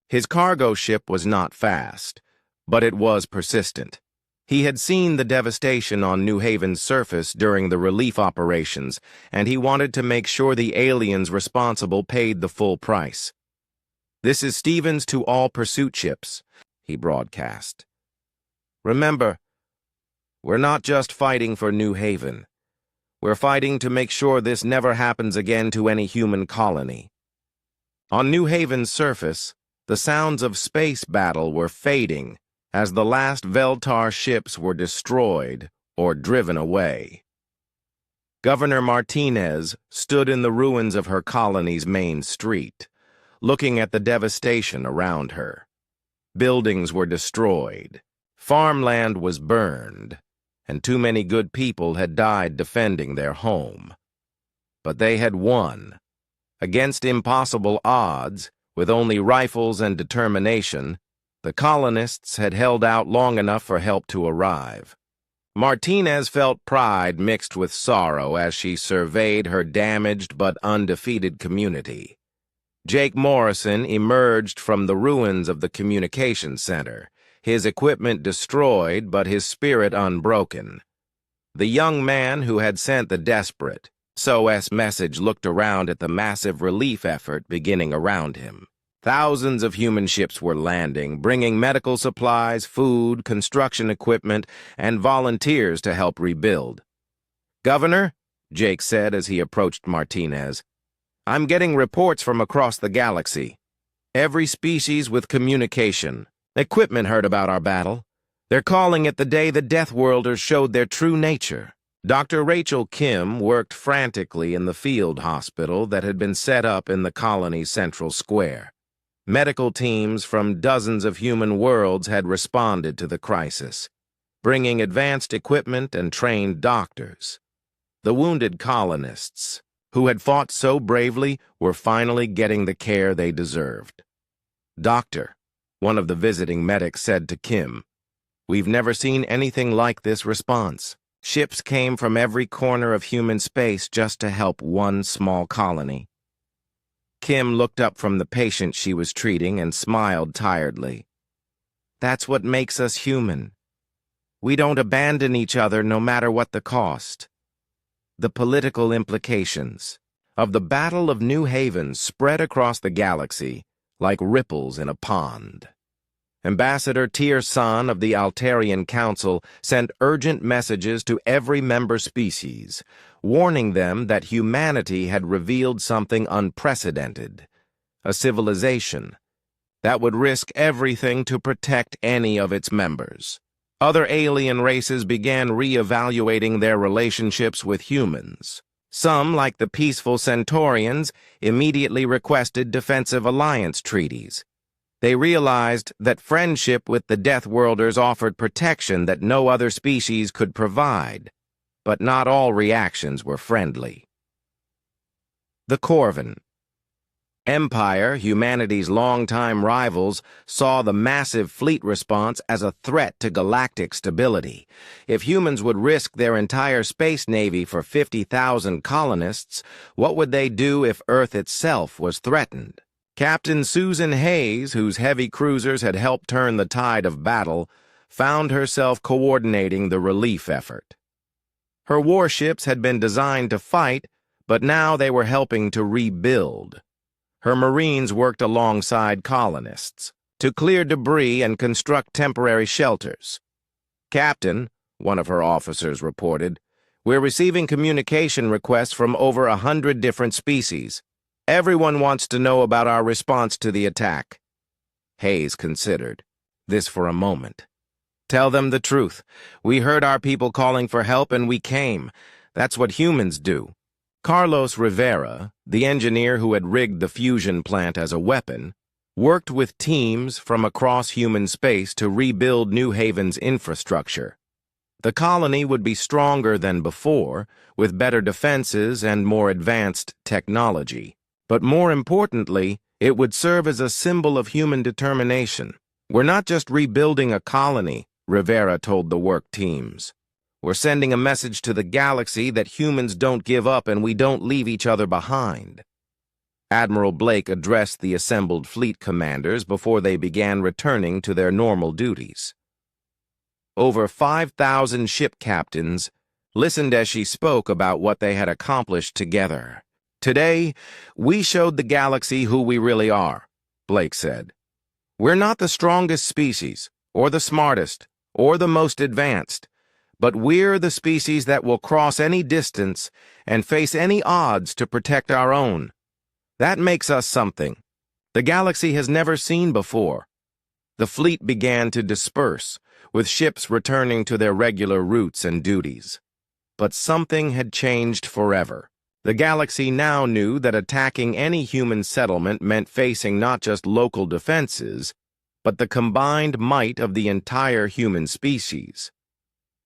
His cargo ship was not fast, but it was persistent. He had seen the devastation on New Haven's surface during the relief operations, and he wanted to make sure the aliens responsible paid the full price. "This is Stevens to all pursuit ships," he broadcast. "Remember, we're not just fighting for New Haven. We're fighting to make sure this never happens again to any human colony." On New Haven's surface, the sounds of space battle were fading as the last Veltar ships were destroyed or driven away. Governor Martinez stood in the ruins of her colony's main street, looking at the devastation around her. Buildings were destroyed, farmland was burned, and too many good people had died defending their home. But they had won. Against impossible odds, with only rifles and determination, the colonists had held out long enough for help to arrive. Martinez felt pride mixed with sorrow as she surveyed her damaged but undefeated community. Jake Morrison emerged from the ruins of the communications center, his equipment destroyed but his spirit unbroken. The young man who had sent the desperate SOS message looked around at the massive relief effort beginning around him. Thousands of human ships were landing, bringing medical supplies, food, construction equipment, and volunteers to help rebuild. "Governor," Jake said as he approached Martinez, "I'm getting reports from across the galaxy. Every species with communication. Equipment heard about our battle. They're calling it the day the Deathworlders showed their true nature." Dr. Rachel Kim worked frantically in the field hospital that had been set up in the colony's central square. Medical teams from dozens of human worlds had responded to the crisis, bringing advanced equipment and trained doctors. The wounded colonists, who had fought so bravely, were finally getting the care they deserved. "Doctor," one of the visiting medics said to Kim, "we've never seen anything like this response. Ships came from every corner of human space just to help one small colony." Kim looked up from the patient she was treating and smiled tiredly. "That's what makes us human. We don't abandon each other no matter what the cost." The political implications of the Battle of New Haven spread across the galaxy like ripples in a pond. Ambassador Tirsan of the Altarian Council sent urgent messages to every member species, warning them that humanity had revealed something unprecedented, a civilization that would risk everything to protect any of its members. Other alien races began re-evaluating their relationships with humans. Some, like the peaceful Centaurians, immediately requested defensive alliance treaties. They realized that friendship with the Deathworlders offered protection that no other species could provide, but not all reactions were friendly. The Corvan. Empire, humanity's longtime rivals, saw the massive fleet response as a threat to galactic stability. If humans would risk their entire space navy for 50,000 colonists, what would they do if Earth itself was threatened? Captain Susan Hayes, whose heavy cruisers had helped turn the tide of battle, found herself coordinating the relief effort. Her warships had been designed to fight, but now they were helping to rebuild. Her Marines worked alongside colonists to clear debris and construct temporary shelters. "Captain," one of her officers reported, "we're receiving communication requests from over 100 different species. Everyone wants to know about our response to the attack." Hayes considered this for a moment. "Tell them the truth. We heard our people calling for help and we came. That's what humans do." Carlos Rivera, the engineer who had rigged the fusion plant as a weapon, worked with teams from across human space to rebuild New Haven's infrastructure. The colony would be stronger than before, with better defenses and more advanced technology. But more importantly, it would serve as a symbol of human determination. "We're not just rebuilding a colony," Rivera told the work teams. "We're sending a message to the galaxy that humans don't give up and we don't leave each other behind." Admiral Blake addressed the assembled fleet commanders before they began returning to their normal duties. Over 5,000 ship captains listened as she spoke about what they had accomplished together. "Today, we showed the galaxy who we really are," Blake said. "We're not the strongest species, or the smartest, or the most advanced, but we're the species that will cross any distance and face any odds to protect our own. That makes us something the galaxy has never seen before." The fleet began to disperse, with ships returning to their regular routes and duties. But something had changed forever. The galaxy now knew that attacking any human settlement meant facing not just local defenses, but the combined might of the entire human species.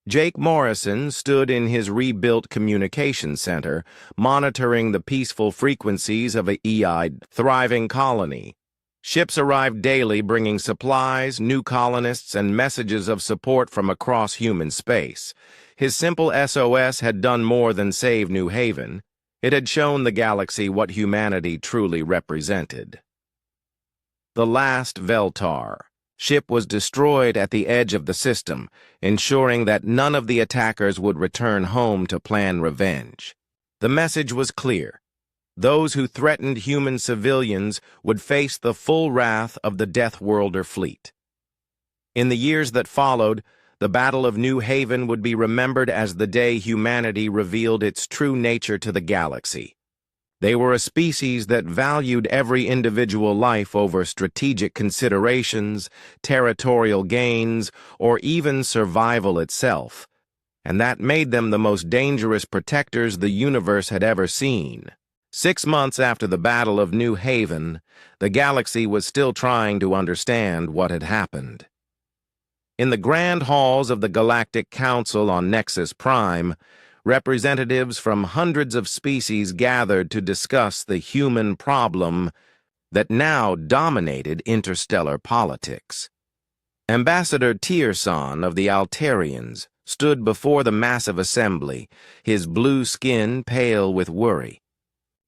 Jake Morrison stood in his rebuilt communication center, monitoring the peaceful frequencies of a EI'd thriving colony. Ships arrived daily bringing supplies, new colonists, and messages of support from across human space. His simple SOS had done more than save New Haven. It had shown the galaxy what humanity truly represented. The last Veltar ship was destroyed at the edge of the system, ensuring that none of the attackers would return home to plan revenge. The message was clear. Those who threatened human civilians would face the full wrath of the Deathworlder fleet. In the years that followed, the Battle of New Haven would be remembered as the day humanity revealed its true nature to the galaxy. They were a species that valued every individual life over strategic considerations, territorial gains, or even survival itself, and that made them the most dangerous protectors the universe had ever seen. 6 months after the Battle of New Haven, the galaxy was still trying to understand what had happened. In the grand halls of the Galactic Council on Nexus Prime, representatives from hundreds of species gathered to discuss the human problem that now dominated interstellar politics. Ambassador Tirsan of the Altarians stood before the massive assembly, his blue skin pale with worry.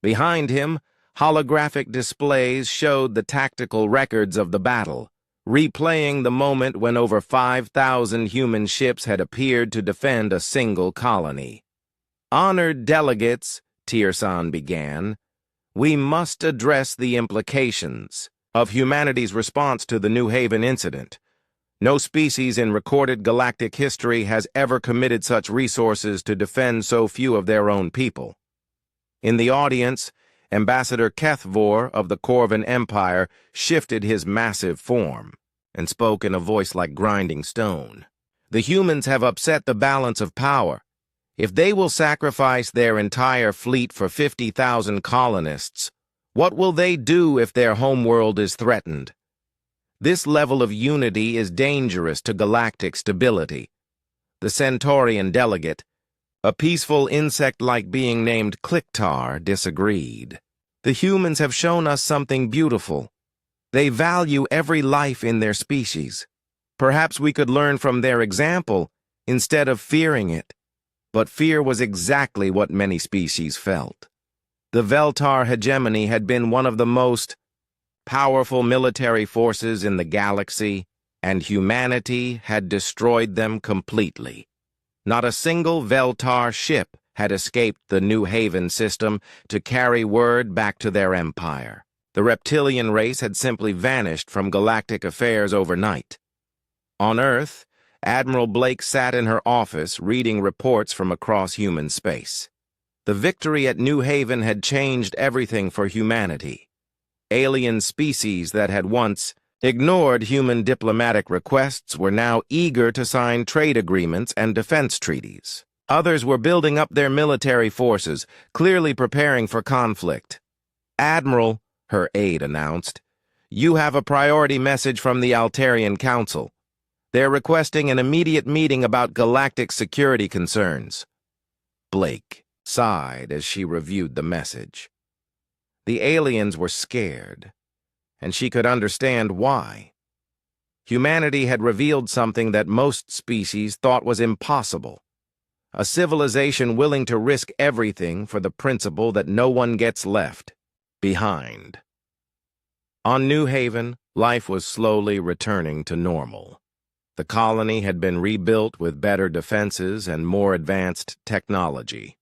Behind him, holographic displays showed the tactical records of the battle, replaying the moment when over 5,000 human ships had appeared to defend a single colony. "Honored delegates," Tirsan began, "we must address the implications. of humanity's response to the New Haven incident. No species in recorded galactic history has ever committed such resources to defend so few of their own people. In the audience, Ambassador Kethvor of the Corvan Empire shifted his massive form and spoke in a voice like grinding stone. The humans have upset the balance of power. If they will sacrifice their entire fleet for 50,000 colonists, what will they do if their homeworld is threatened? This level of unity is dangerous to galactic stability. The Centaurian delegate, a peaceful insect-like being named Kliktar, disagreed. The humans have shown us something beautiful. They value every life in their species. Perhaps we could learn from their example instead of fearing it. But fear was exactly what many species felt. The Veltar hegemony had been one of the most powerful military forces in the galaxy, and humanity had destroyed them completely. Not a single Veltar ship had escaped the New Haven system to carry word back to their empire. The reptilian race had simply vanished from galactic affairs overnight. On Earth, Admiral Blake sat in her office reading reports from across human space. The victory at New Haven had changed everything for humanity. Alien species that had once ignored human diplomatic requests were now eager to sign trade agreements and defense treaties. Others were building up their military forces, clearly preparing for conflict. "Admiral," her aide announced, "you have a priority message from the Altarian Council. They're requesting an immediate meeting about galactic security concerns." Blake sighed as she reviewed the message. The aliens were scared, and she could understand why. Humanity had revealed something that most species thought was impossible. A civilization willing to risk everything for the principle that no one gets left behind. On New Haven, life was slowly returning to normal. The colony had been rebuilt with better defenses and more advanced technology.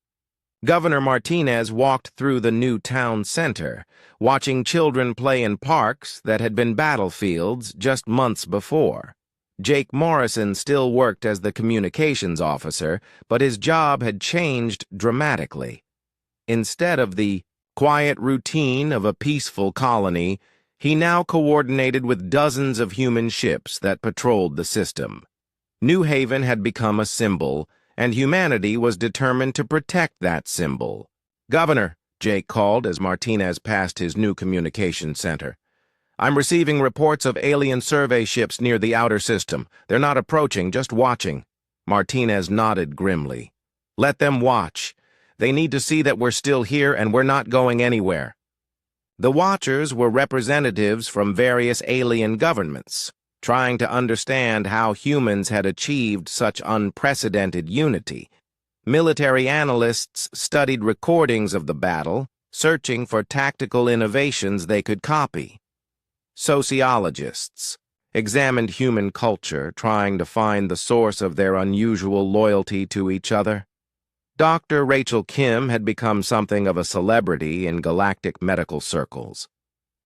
Governor Martinez walked through the new town center, watching children play in parks that had been battlefields just months before. Jake Morrison still worked as the communications officer, but his job had changed dramatically. Instead of the quiet routine of a peaceful colony, he now coordinated with dozens of human ships that patrolled the system. New Haven had become a symbol, and humanity was determined to protect that symbol. "Governor," Jake called as Martinez passed his new communication center. "I'm receiving reports of alien survey ships near the outer system. They're not approaching, just watching." Martinez nodded grimly. "Let them watch. They need to see that we're still here and we're not going anywhere." The Watchers were representatives from various alien governments, trying to understand how humans had achieved such unprecedented unity. Military analysts studied recordings of the battle, searching for tactical innovations they could copy. Sociologists examined human culture, trying to find the source of their unusual loyalty to each other. Dr. Rachel Kim had become something of a celebrity in galactic medical circles.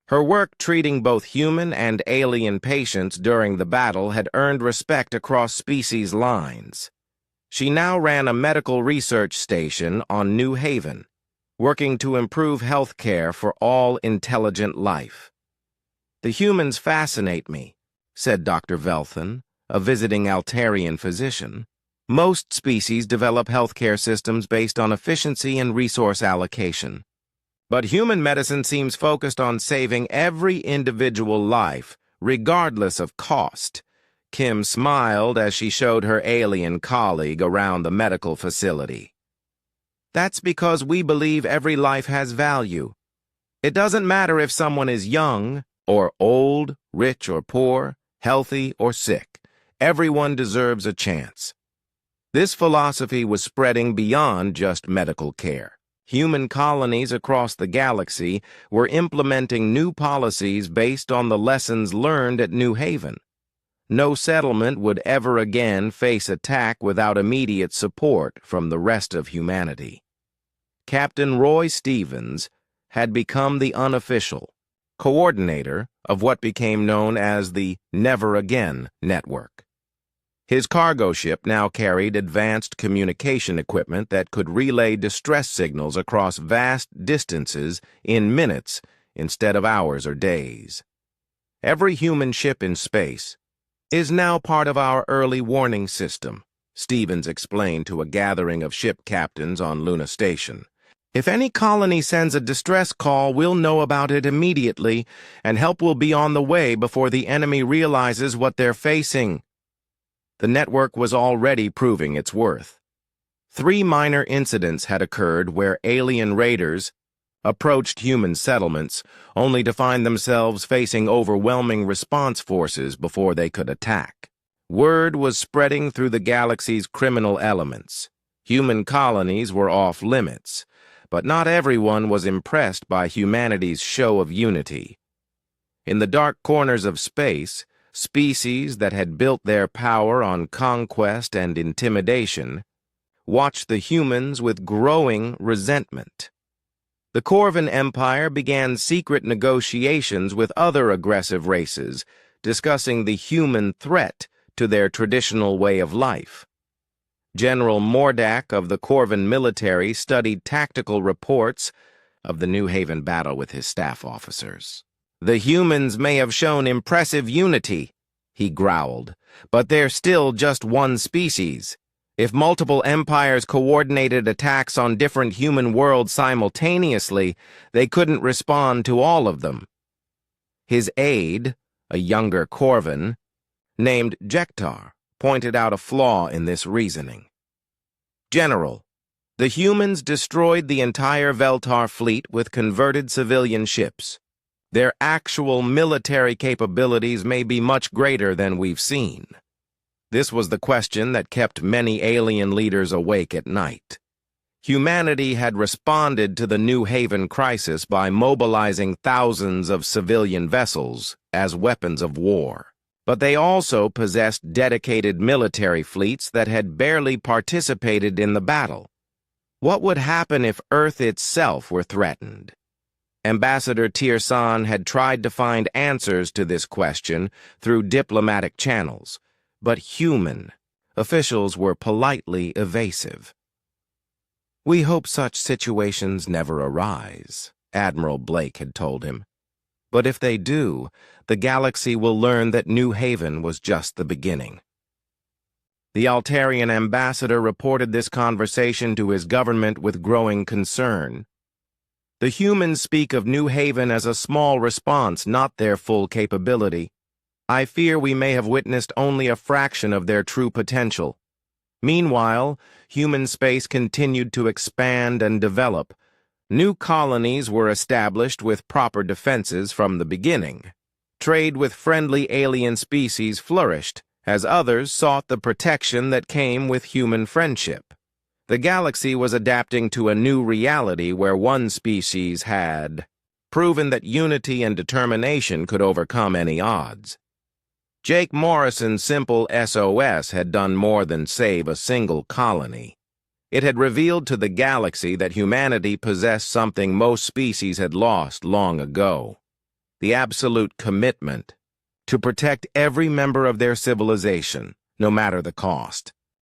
Her work treating both human and alien patients during the battle had earned respect across species lines. She now ran a medical research station on New Haven, working to improve health care for all intelligent life. "The humans fascinate me," said Dr. Velthan, a visiting Altarian physician. "Most species develop healthcare systems based on efficiency and resource allocation. But human medicine seems focused on saving every individual life, regardless of cost." Kim smiled as she showed her alien colleague around the medical facility. "That's because we believe every life has value. It doesn't matter if someone is young or old, rich or poor, healthy or sick. Everyone deserves a chance." This philosophy was spreading beyond just medical care. Human colonies across the galaxy were implementing new policies based on the lessons learned at New Haven. No settlement would ever again face attack without immediate support from the rest of humanity. Captain Roy Stevens had become the unofficial coordinator of what became known as the Never Again network. His cargo ship now carried advanced communication equipment that could relay distress signals across vast distances in minutes instead of hours or days. Every human ship in space is now part of our early warning system, Stevens explained to a gathering of ship captains on Luna Station. If any colony sends a distress call, we'll know about it immediately, and help will be on the way before the enemy realizes what they're facing. The network was already proving its worth. 3 minor incidents had occurred where alien raiders approached human settlements, only to find themselves facing overwhelming response forces before they could attack. Word was spreading through the galaxy's criminal elements. Human colonies were off limits, but not everyone was impressed by humanity's show of unity. In the dark corners of space, species that had built their power on conquest and intimidation watched the humans with growing resentment. The Corvan Empire began secret negotiations with other aggressive races, discussing the human threat to their traditional way of life. General Mordak of the Corvan military studied tactical reports of the New Haven battle with his staff officers. "The humans may have shown impressive unity," he growled, "but they're still just one species. If multiple empires coordinated attacks on different human worlds simultaneously, they couldn't respond to all of them." His aide, a younger Corvan, named Jektar, pointed out a flaw in this reasoning. "General, the humans destroyed the entire Veltar fleet with converted civilian ships. Their actual military capabilities may be much greater than we've seen." This was the question that kept many alien leaders awake at night. Humanity had responded to the New Haven crisis by mobilizing thousands of civilian vessels as weapons of war. But they also possessed dedicated military fleets that had barely participated in the battle. What would happen if Earth itself were threatened? Ambassador Tirsan had tried to find answers to this question through diplomatic channels, but human officials were politely evasive. "We hope such situations never arise," Admiral Blake had told him. "But if they do, the galaxy will learn that New Haven was just the beginning." The Altarian ambassador reported this conversation to his government with growing concern. "The humans speak of New Haven as a small response, not their full capability. I fear we may have witnessed only a fraction of their true potential. Meanwhile, human space continued to expand and develop. New colonies were established with proper defenses from the beginning. Trade with friendly alien species flourished, as others sought the protection that came with human friendship. The galaxy was adapting to a new reality where one species had proven that unity and determination could overcome any odds. Jake Morrison's simple SOS had done more than save a single colony. It had revealed to the galaxy that humanity possessed something most species had lost long ago: the absolute commitment to protect every member of their civilization, no matter the cost.